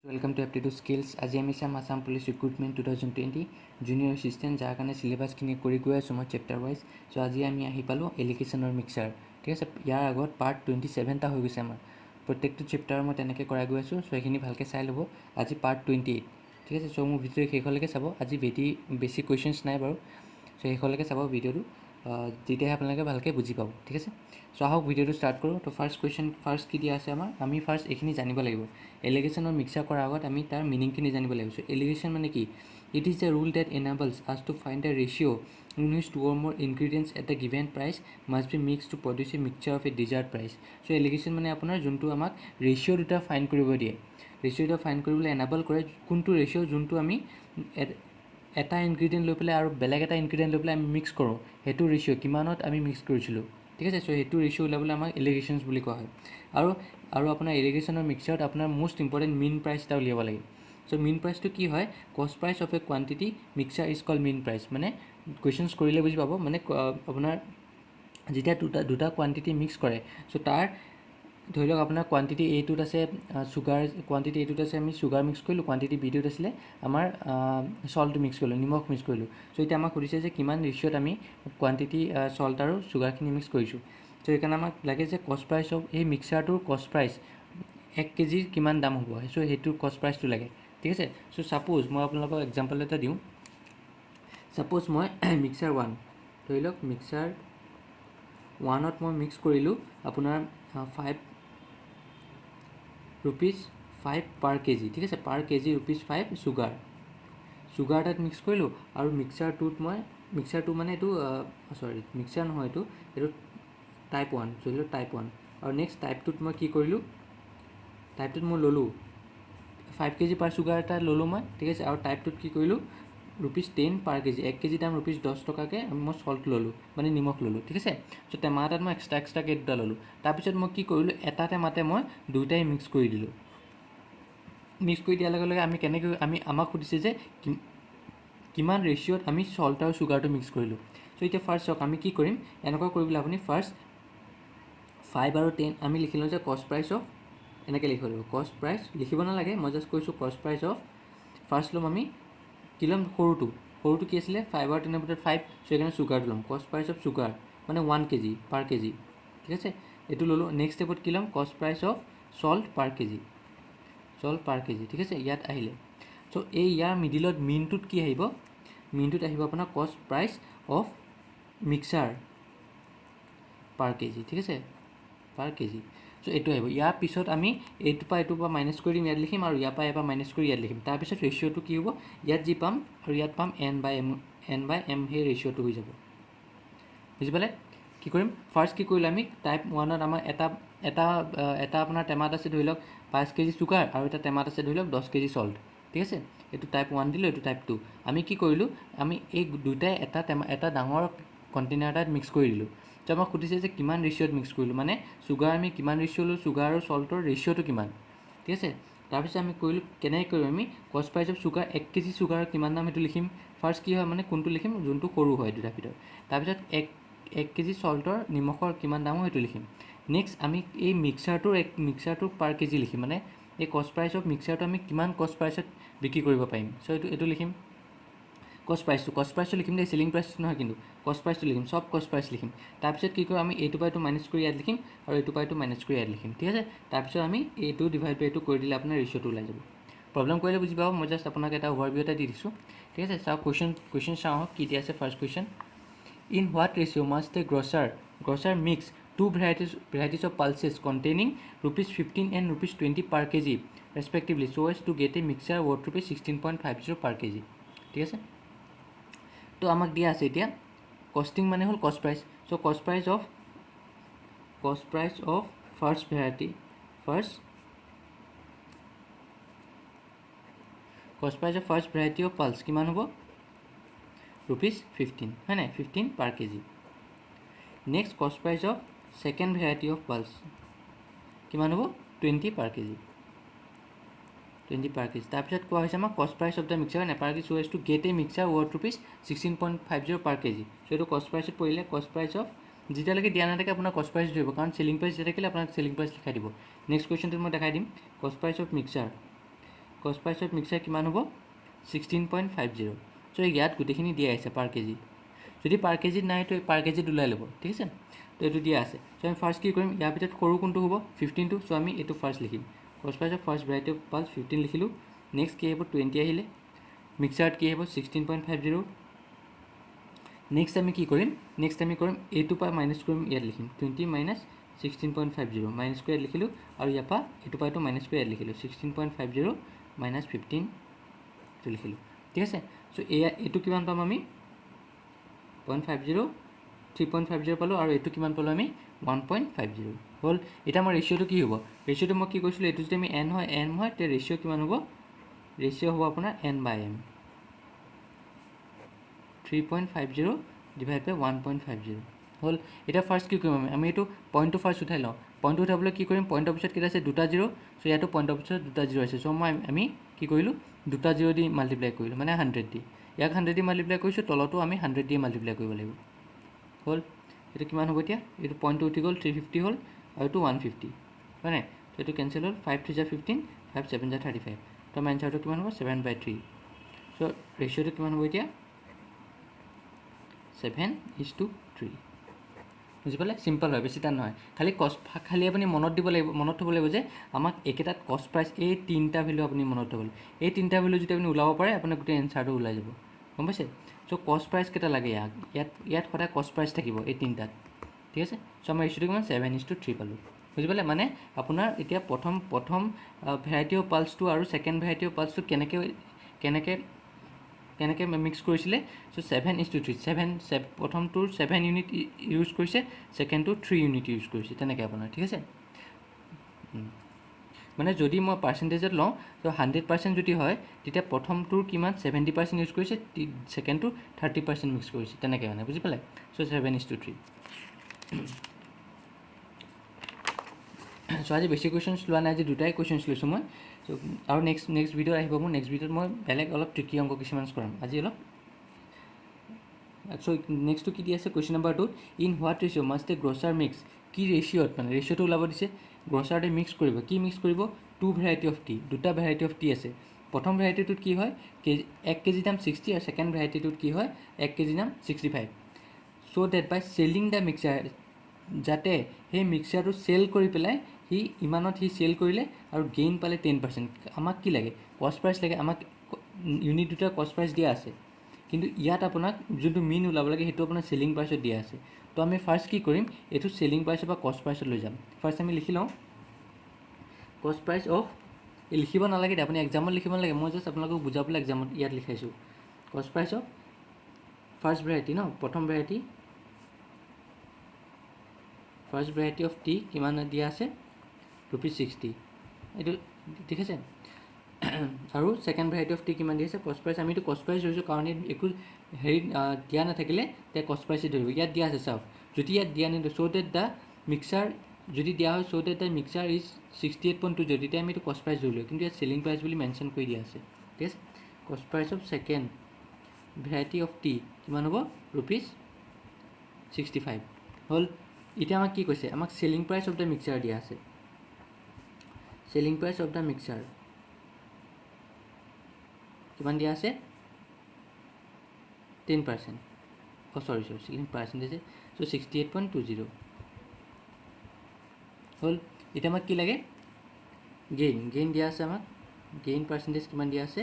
Welcome to aptitude skills. आज आम चाम Assam police recruitment 2020 junior assistant jar कारण सिलेबासखिनि कर गई आसो मैं चैप्टार वाइज। सो आज आम पालो एलिगेशन और मिक्सार। ठीक है, यार आगत पार्ट 27 हो गई आम प्रत्येक चैप्टार मैं तेने करा गई आसो। सो ये भालके चाई लब। आज पार्ट 28। ठीक है, सो मोर भिडिओ शेषলৈকে चाब। आज बेसि कुएशन्स ना बारू। सो शेषলৈকে चाब भिडिओ तेতিয়াহে আপোনালোকে ভালকৈ বুজি পাব। ঠিক আছে, সো আহক ভিডিওটো ষ্টাৰ্ট কৰোঁ। তো ফাৰ্ষ্ট কুৱেশ্যন ফাৰ্ষ্ট কি দিয়া আছে আমাৰ, আমি ফাৰ্ষ্ট এইখিনি জানিব লাগিব। এলিগেশ্যন আৰু মিক্সাৰ কৰাৰ আগত আমি তাৰ মিনিংখিনি জানিব লাগিব। সো এলিগেশ্যন মানে কি? It is the rule that enables us to find the ratio' in which two or more ingredients at the given price must be mix to produce a mixture of a desired price. So alligation মানে আপোনাৰ যোনটো আমাক ratio' দুটা find কৰিব দিয়ে। Ratio' দুটা find কৰিবলৈ enable কৰে কোনটো ৰেচিঅ' যোনটো আমি এটা ইনগ্ৰিডিয়েণ্ট লৈ পেলাই আৰু বেলেগ এটা ইনগ্ৰিডিয়েণ্ট লৈ পেলাই আমি মিক্স কৰোঁ, সেইটো ৰেচিঅ' কিমানত আমি মিক্স কৰিছিলোঁ। ঠিক আছে, চ' সেইটো ৰেচিঅ' ওলাবলৈ আমাক এলিগেশ্যনছ বুলি কোৱা হয়। আৰু আপোনাৰ এলিগেশ্যনৰ মিক্সাৰত আপোনাৰ মোষ্ট ইম্পৰ্টেণ্ট মিন প্ৰাইচ এটা উলিয়াব লাগে। চ' মিন প্ৰাইচটো কি হয়? Cost price of a quantity mixture is call mean price. মানে কুৱেশ্যনছ কৰিলে বুজি পাব। মানে আপোনাৰ যেতিয়া দুটা কোৱান্টিটি মিক্স কৰে, চ' তাৰ ধৰি লওক আপোনাৰ কোৱান্টিটি এটোত আছে চুগাৰ, কোৱান্টিটি এটোত আছে আমি চুগাৰ মিক্স কৰিলোঁ, কোৱান্টিটি বিটোত আছিলে আমাৰ সল্ট মিক্স কৰিলোঁ, নিমখ মিক্স কৰিলোঁ। চ' এতিয়া আমাক সুধিছে যে কিমান ৰেচিঅ'ত আমি কোৱান্টিটি সল্ট আৰু চুগাৰখিনি মিক্স কৰিছোঁ। চ' সেইকাৰণে আমাক লাগে যে কষ্ট প্ৰাইচ অফ এই মিক্সাৰটোৰ কষ্ট প্ৰাইচ 1 কেজিৰ কিমান দাম হ'ব। চ' সেইটোৰ কষ্ট প্ৰাইচটো লাগে। ঠিক আছে, চ' ছাপ'জ মই আপোনালোকক এক্সাম্পল এটা দিওঁ। ছাপ'জ মই মিক্সাৰ 1 ধৰি লওক, মিক্সাৰ 1ত মই মিক্স কৰিলোঁ আপোনাৰ 5 रुपीज 5 पर केजी। ठीक है, पर केजी रुपीज 5 सुगार तात मिक्स करूँ। और मिक्सार टूत मैं मिक्सार टू माने सॉरी मिक्सार नहय ये टाइप 1 चलो टाइप 1। और नेक्स्ट टाइप टूत मैं कि करूँ, टाइप टूत मैं ललो 5 केजी पर सुगार एट ललो मैं। ठीक है, और टाइप टूत कि करूँ रुपीज 10 पर केजी, 1 केजी दाम रुपीज 10 टका के मैं सल्ट ललो माने निमख ललो। ठीक है, सो टेमा एटात मैं एक्सट्रा के दुटा ललो। तारपिছত मैं कि करूँ एटा टेमाते मैं दुटाई मिक्स कर दिलो। मिक्स कर दियार लगे लगे आमी केनेके आमी आमाक सुधिसे जे किमान रेशिओत आमी सल्ट और सुगार मिक्स करिलो। सो इतना फार्स्ट चक आमी कि करिम, एनेकुवा करिबले आपुनि फार्स्ट 5 और 10 आमी लिखि लওঁ जे कस्ट प्राइस अफ एनेके लिखिब লাগিব। कस्ट प्राइस लिखिब नालागे, मैं जस्ट কৈছো कस्ट प्राइस अफ। फार्स्ट लम आमी कि लम सरुटो कि आছিলে 5 और 10 ভিতৰত 5। सो एखाने सुगार लम कस्ट प्राइस अफ सुगार माने 1 केजी पर केजी। ठीक है, ये ललो। नेक्स्ट स्टेपत कि लम कस्ट price of Salt per KG, Salt per KG. ठीक है, इतना आहिले। सो यार मिडिलत मिनटुत कि आहिब, मिनटुत आहिब अपना कस्ट price of mixer per KG. ठीक है, पर केजी। सो ये आहिब। यार पिছত आमी एटुपा माइनास कर दिम, इतना लिखिम और इतना माइनास कर इतना लिखिम। तार पिছত रेशिओटो कि हब, इतना जी पाम और इतना पाम n बाय m हे रेशिओटो हो जाब। बुझि पाले? कि करिम फार्स्ट कि करिलो आमी टाइप 1 आमार एटा अपना टेमात आछे धरि लওক 5 केजी सुगार और एटा टेमात आछे धरि लওক 10 केजी सल्ट। ठीक है, ये टाइप 1 दिलो, ये टाइप 2। आमी कि करिलो आमी दुटाई एटा डाঙर कन्टेनार एटात मिक्स कर दिलो। तो आमाक सुधिसे जे किमान रेशिओत मिक्स करिलो, माने सुगार आमी किमान रेशिओ लो, सुगार और सल्टर रेशिओटो किमान। ठीक है, तारपिছত आमी करिलो केनेके करिम आमी कस्ट price of sugar 1 KG sugar किमान दाम हेतु लिखिम। फार्स्ट कि है माने कोनटो लिखिम जोनटो सरू है दुटार भितर। तारपिছত 1 केजी सल्टर निमखर किमान दाम हेतु लिखिम। नेक्स्ट आमी ये मिक्सारटो पर केजी लिखिम, माने ये कस्ट प्राइस अफ मिक्सारटो आमी किमान कस्ट प्राइसत बिक्री करिब पारिम। सो ये लिखिम कस्ट प्राइस लिखिम दे, सेलिंग प्राइस নহয় কিন্তু कस्ट प्राइस लिखिम, सब कस्ट प्राइस लिखिम। तारपिছত कि करिम आमी एटु पाइटु माइनास कर इतना लिखिम और एटु पाइटु माइनास कर इतना लिखिम। ठीक है, तारपिছত आमी एटु डिवाइड बाय एटु कर दिले अपना रेशिओटो ओলাই যাব। प्रॉब्लम करिले बुझि पाब। मैं जस्ट आपनाक एटा ओवरभिउ एटा दि दिसु। ठीक है, चाও क्वेश्चन चाও कि दिया আছে first question. In what ratio must a grocer mix two varieties of pulses containing ₹15 and ₹20 per kg respectively so as to get a mixture worth ₹16.50 per kg? ठीक है, तो आमाक दिया আছে এতিয়া कस्टिंग माने हल कस्ट price. So cost price of first variety of pulse किमान হ'ব ₹15 है ना, 15 per kg. Next cost price of second variety of pulse किमान हम 20 पर केजी, 20 पर केजी। तारपिছত কোৱা হৈছে আমাক कस्ट प्राइस अफ द मिक्सार ने per kg so as to get a mixture worth ₹16.50 per kg. So ये कस्ट प्राइस पड़े कस्ट प्राइस अफ যেতিয়ালৈকে দিয়া নাথাকে আপোনাৰ কষ্ট প্ৰাইচ ধৰিব, কাৰণ চেলিং প্ৰাইচ দিয়া থাকিলে আপোনাক চেলিং প্ৰাইচ লিখাই দিব। নেক্সট কুৱেশ্যনটো মই দেখাই দিম। কষ্ট প্ৰাইচ অফ কষ্ট প্ৰাইচ অফ মিক্সাৰ কিমান হ'ব 16.50 চ' ইয়াত গোটেইখিনি দিয়া আছে পাৰ কেজি যদি পাৰ কেজিত নাই তো পাৰ কেজিত ওলাই ল'ব ঠিক আছে তো এইটো দিয়া আছে চ' আমি ফাৰ্ষ্ট কি কৰিম ইয়াৰ ভিতৰত সৰু কোনটো হ'ব 15টো চ' আমি এইটো ফাৰ্ষ্ট লিখিম cost price of first variety of pulse 15 লিখিলোঁ নেক্সট কি আহিব 20 আহিলে মিক্সাৰত কি আহিব 16.50 নেক্সট আমি কি কৰিম নেক্সট আমি কৰিম এইটোৰ পৰা মাইনাছ কৰিম ইয়াত লিখিম 20 মাইনাছ 16.50 মাইনাছ কৰি ইয়াত লিখিলোঁ আৰু ইয়াৰ পৰা এইটোৰ পৰা এইটো মাইনাছ কৰি ইয়াত লিখিলোঁ 16.50 মাইনাছ 15 এইটো লিখিলোঁ ঠিক আছে চ' এইটো কিমান পাম আমি 0.50 3.50 পালোঁ আৰু এইটো কিমান পালোঁ আমি 1.50 হ'ল এতিয়া আমাৰ ৰেচিঅ'টো কি হ'ব ৰেচিঅ'টো মই কি কৈছিলোঁ এইটো যদি আমি n হয় তে ৰেচিঅ' কিমান হ'ব ৰেচিঅ' হ'ব আপোনাৰ n/m 3.50 ডিভাইড বাই 1.50 হ'ল এতিয়া ফাৰ্ষ্ট কি কৰিম আমি এইটো পইণ্টটো ফাৰ্ষ্ট উঠাই লওঁ পইণ্টটো উঠাবলৈ কি কৰিম পইণ্টৰ পিছত কেইটা আছে দুটা জিৰ' চ' ইয়াতো পইণ্টৰ পিছত দুটা জিৰ' আছে চ' আমি কি কৰিলোঁ দুটা জিৰ' দি মাল্টিপ্লাই কৰিলোঁ মানে 100 দি ইয়াক 100 দি মাল্টিপ্লাই কৰিছোঁ তলতো আমি 100 দি মাল্টিপ্লাই কৰিব লাগিব হ'ল এইটো কিমান হ'ব এতিয়া এইটো পইণ্টটো উঠি গ'ল 350 হ'ল আৰু এইটো 150 হয় নাই ত' এইটো কেঞ্চেল হ'ল 5 3 = 15 5 7 = 35 তো আমাৰ এনচাৰটো কিমান হ'ব 7/3 চ' ৰেচিঅ'টো কিমান হ'ব এতিয়া 7:3 বুজি পালে চিম্পল হয় বেছি টান নহয় খালি আপুনি মনত থ'ব লাগিব যে আমাক একেটাত কষ্ট প্ৰাইচ এই তিনিটা ভেলু আপুনি মনত থ'ব লাগিব এই তিনিটা ভেলু যদি আপুনি ওলাব পাৰে আপোনাৰ গোটেই এনচাৰটো ওলাই যাব গম পাইছে চ' কষ্ট প্ৰাইচ কেইটা লাগে ইয়াত সদায় কষ্ট প্ৰাইচ থাকিব এই তিনিটাত ঠিক আছে চ' আমাৰ ৰেচিঅ'টো কিমান 7:3 পালোঁ বুজি পালে মানে আপোনাৰ এতিয়া প্ৰথম ভেৰাইটি অফ পাল্ছটো আৰু ছেকেণ্ড ভেৰাইটি অফ পাল্ছটো কেনেকৈ মিক্স কৰিছিলে চ' 7:3 প্ৰথমটোৰ 7 ইউনিট ইউজ কৰিছে ছেকেণ্ডটোৰ 3 ইউনিট ইউজ কৰিছে তেনেকৈ আপোনাৰ ঠিক আছে মানে যদি মই পাৰ্চেণ্টেজত লওঁ ত' 100% যদি হয় তেতিয়া প্ৰথমটোৰ কিমান 70% ইউজ কৰিছে ছেকেণ্ডটোৰ 30% মিক্স কৰিছে তেনেকৈ মানে বুজি পালে চ' 7:3 চ' আজি বেছি কুৱেশ্যনছ লোৱা নাই আজি দুটাই কুৱেশ্যনছ লৈছোঁ মই চ' আৰু নেক্সট ভিডিঅ' আহিব মোৰ নেক্সট ভিডিঅ'ত মই বেলেগ অলপ ট্ৰিকি অংক কিছুমান কৰাম আজি অলপ চ' নেক্সটটো কি দি আছে question number 2 in what ratio' must a grocer mix কি ৰেচিঅ'ত মানে ৰেচিঅ'টো ওলাব দিছে গ্ৰ'চাৰতে মিক্স কৰিব কি মিক্স কৰিব 2 ভেৰাইটি অফ টি দুটা ভেৰাইটি অফ টি আছে প্ৰথম ভেৰাইটিটোত কি হয় 1 কেজি দাম 60 আৰু ছেকেণ্ড ভেৰাইটিটোত কি হয় 1 কেজি দাম 65 so' that by selling the mixture যাতে সেই মিক্সাৰটো চেল কৰি পেলাই সি ইমানত সি চেল কৰিলে আৰু গেইন পালে 10% আমাক কি লাগে কষ্ট প্ৰাইচ লাগে আমাক ইউনিট দুটাৰ কষ্ট প্ৰাইচ দিয়া আছে কিন্তু ইয়াত আপোনাক যোনটো মিন ওলাব লাগে সেইটো আপোনাৰ চেলিং প্ৰাইচত দিয়া আছে তো আমি ফাৰ্ষ্ট কি কৰিম এইটো চেলিং প্ৰাইচৰ পৰা কষ্ট প্ৰাইচত লৈ যাম ফাৰ্ষ্ট আমি লিখি লওঁ কষ্ট প্ৰাইচ অফ লিখিব নালাগে আপুনি এক্সামত লিখিব নালাগে মই জাষ্ট আপোনালোকক বুজাবলৈ এক্সামত ইয়াত লিখাইছোঁ কষ্ট প্ৰাইচ অফ ফাৰ্ষ্ট ভেৰাইটি ন প্ৰথম ভেৰাইটি অফ টি কিমান দিয়া আছে ₹60 এইটো ঠিক আছে আৰু ছেকেণ্ড ভেৰাইটি অফ টি কিমান দিয়া আছে কষ্ট প্ৰাইচ আমিতো কষ্ট প্ৰাইচ ধৰিছোঁ কাৰণ একো হেৰি দিয়া নাথাকিলে তে কষ্ট প্ৰাইচে ধৰিব ইয়াত দিয়া আছে চাওক যদি ইয়াত দিয়া নিদিওঁ চ' ডেট দ্য মিক্সাৰ যদি দিয়া হয় চ' ডেট দ্য মিক্সাৰ ইজ 68.20 তেতিয়া আমি এইটো কষ্ট প্ৰাইচ ধৰিলোঁ কিন্তু ইয়াত চেলিং প্ৰাইচ বুলি মেনশ্যন কৰি দিয়া আছে ঠিক আছে কষ্ট price of second variety of T কিমান হ'ব ₹65 হ'ল এতিয়া আমাক কি কৈছে আমাক selling price of the mixer দিয়া আছে selling price of the mixer কিমান দিয়া আছে 10% চৰি চেলিং পাৰ্চেণ্টেজ চ' 68.20 হ'ল এতিয়া আমাক কি লাগে গেইন দিয়া আছে আমাক গেইন পাৰ্চেণ্টেজ কিমান দিয়া আছে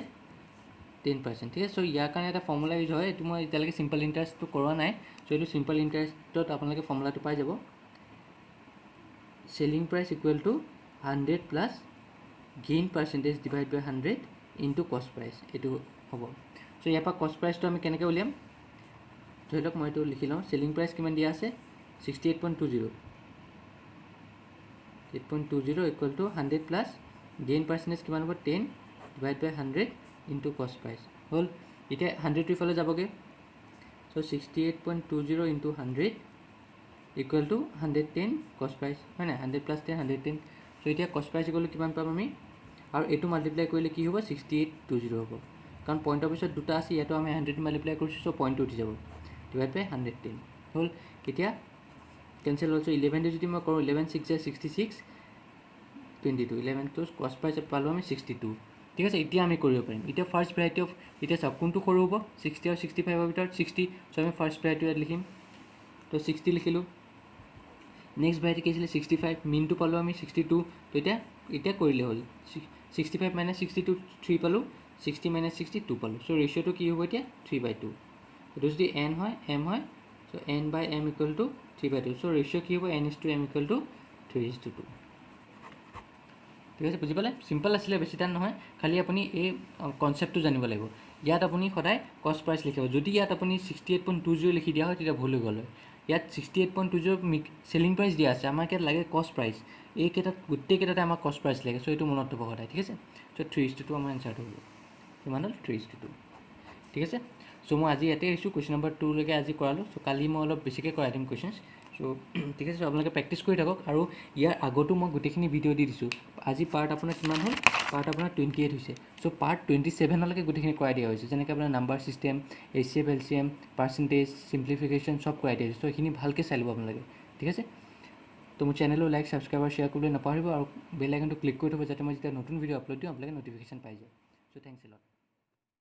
10% ঠিক আছে চ' ইয়াৰ কাৰণে এটা ফৰ্মুলা ইউজ হয় এইটো মই এতিয়ালৈকে চিম্পল ইণ্টাৰেষ্টটো কৰোৱা নাই চ' এইটো চিম্পল ইণ্টাৰেষ্টত আপোনালোকে ফৰ্মুলাটো পাই যাব selling price equal to 100 plus gain percentage divide by 100 into cost price এইটো হ'ব চ' ইয়াৰ পৰা কষ্ট প্ৰাইচটো আমি কেনেকৈ উলিয়াম ধৰি লওক মই এইটো লিখি লওঁ চেলিং প্ৰাইচ কিমান দিয়া আছে 68.20 equal to 100 plus gain percentage কিমান হ'ব 10 divide by 100 into cost price হ'ল এতিয়া 100 ইফালে যাবগৈ চ' 68.20 ইনটু 100 ইকুৱেল টু 110 কষ্ট প্ৰাইচ হয় নাই 100 প্লাছ 10 110 চ' এতিয়া কষ্ট প্ৰাইচ ইকুৱেল টু কিমান পাম আমি আৰু এইটো মাল্টিপ্লাই কৰিলে কি হ'ব 68.20 হ'ব কাৰণ পইণ্টৰ পিছত দুটা আছে ইয়াতো আমি 100 মাল্টিপ্লাই কৰিছোঁ চ' পইণ্টটো উঠি যাব ডিভাইড বাই 110 হ'ল এতিয়া কেঞ্চেল হ'ল চ' 11 যদি মই কৰোঁ 11 6 66 22 11টো কষ্ট প্ৰাইচ পালোঁ আমি 62 ঠিক আছে এতিয়া আমি কৰিব পাৰিম এতিয়া ফাৰ্ষ্ট ভেৰাইটি অফ এতিয়া চাওক কোনটো সৰু হ'ব 60 আৰু 65ৰ ভিতৰত 60 চ' আমি ফাৰ্ষ্ট ভেৰাইটি ইয়াত লিখিম তো 60 লিখিলোঁ নেক্সট ভেৰাইটি কি আছিলে 65 মিনটো পালোঁ আমি 62 তো এতিয়া কৰিলে হ'ল 65 মাইনাছ 62 3 পালোঁ 60 মাইনাছ 62 পালোঁ চ' ৰেচিঅ'টো কি হ'ব এতিয়া 3/2 এইটো যদি n হয় m হয় চ' n/m equal to 3/2 so' ratio' কি হ'ব n/m ইকুৱেল টু 3:2 ঠিক আছে বুজি পালে চিম্পল আছিলে বেছি টান নহয় খালি আপুনি এই কনচেপ্টটো জানিব লাগিব ইয়াত আপুনি সদায় কষ্ট প্ৰাইচ লিখিব যদি ইয়াত আপুনি 68.20 লিখি দিয়া হয় তেতিয়া ভুল হৈ গ'ল হয় ইয়াত 68.20 চেলিং প্ৰাইচ দিয়া আছে আমাক ইয়াত লাগে কষ্ট প্ৰাইচ এইকেইটাত গোটেইকেইটাতে আমাক কষ্ট প্ৰাইচ লাগে চ' এইটো মনত থ'ব সদায় ঠিক আছে চ' 3:2 আমাৰ এনচাৰটো হ'ব কিমান হ'ল 3:2 ঠিক আছে চ' মই আজি ইয়াতে আহিছোঁ কুৱেশ্যন নম্বৰ 2 লৈকে আজি কৰালোঁ চ' কালি মই অলপ বেছিকৈ কৰাই দিম কুৱেশ্যনছ চ' ঠিক আছে চ' আপোনালোকে প্ৰেক্টিছ কৰি থাকক আৰু ইয়াৰ আগতো মই গোটেইখিনি ভিডিঅ' দি দিছোঁ আজি পাৰ্ট আপোনাৰ কিমান হ'ল পাৰ্ট আপোনাৰ 28 হৈছে চ' পাৰ্ট 27লৈকে গোটেইখিনি কৰাই দিয়া হৈছে যেনেকৈ আপোনাৰ number system HCF LCM percentage simplification চব কৰাই দিয়া হৈছে চ' এইখিনি ভালকৈ চাই ল'ব আপোনালোকে ঠিক আছে তো মোৰ চেনেলো লাইক ছাবস্ক্ৰাইব আৰু শ্বেয়াৰ কৰিবলৈ নাপাহৰিব আৰু বেল আইকনটো ক্লিক কৰি থ'ব যাতে মই যেতিয়া নতুন ভিডিঅ' আপলোড দিওঁ আপোনালোকে ন'টিফিকেশ্যন পাই যায় চ' থেংকছ এ লট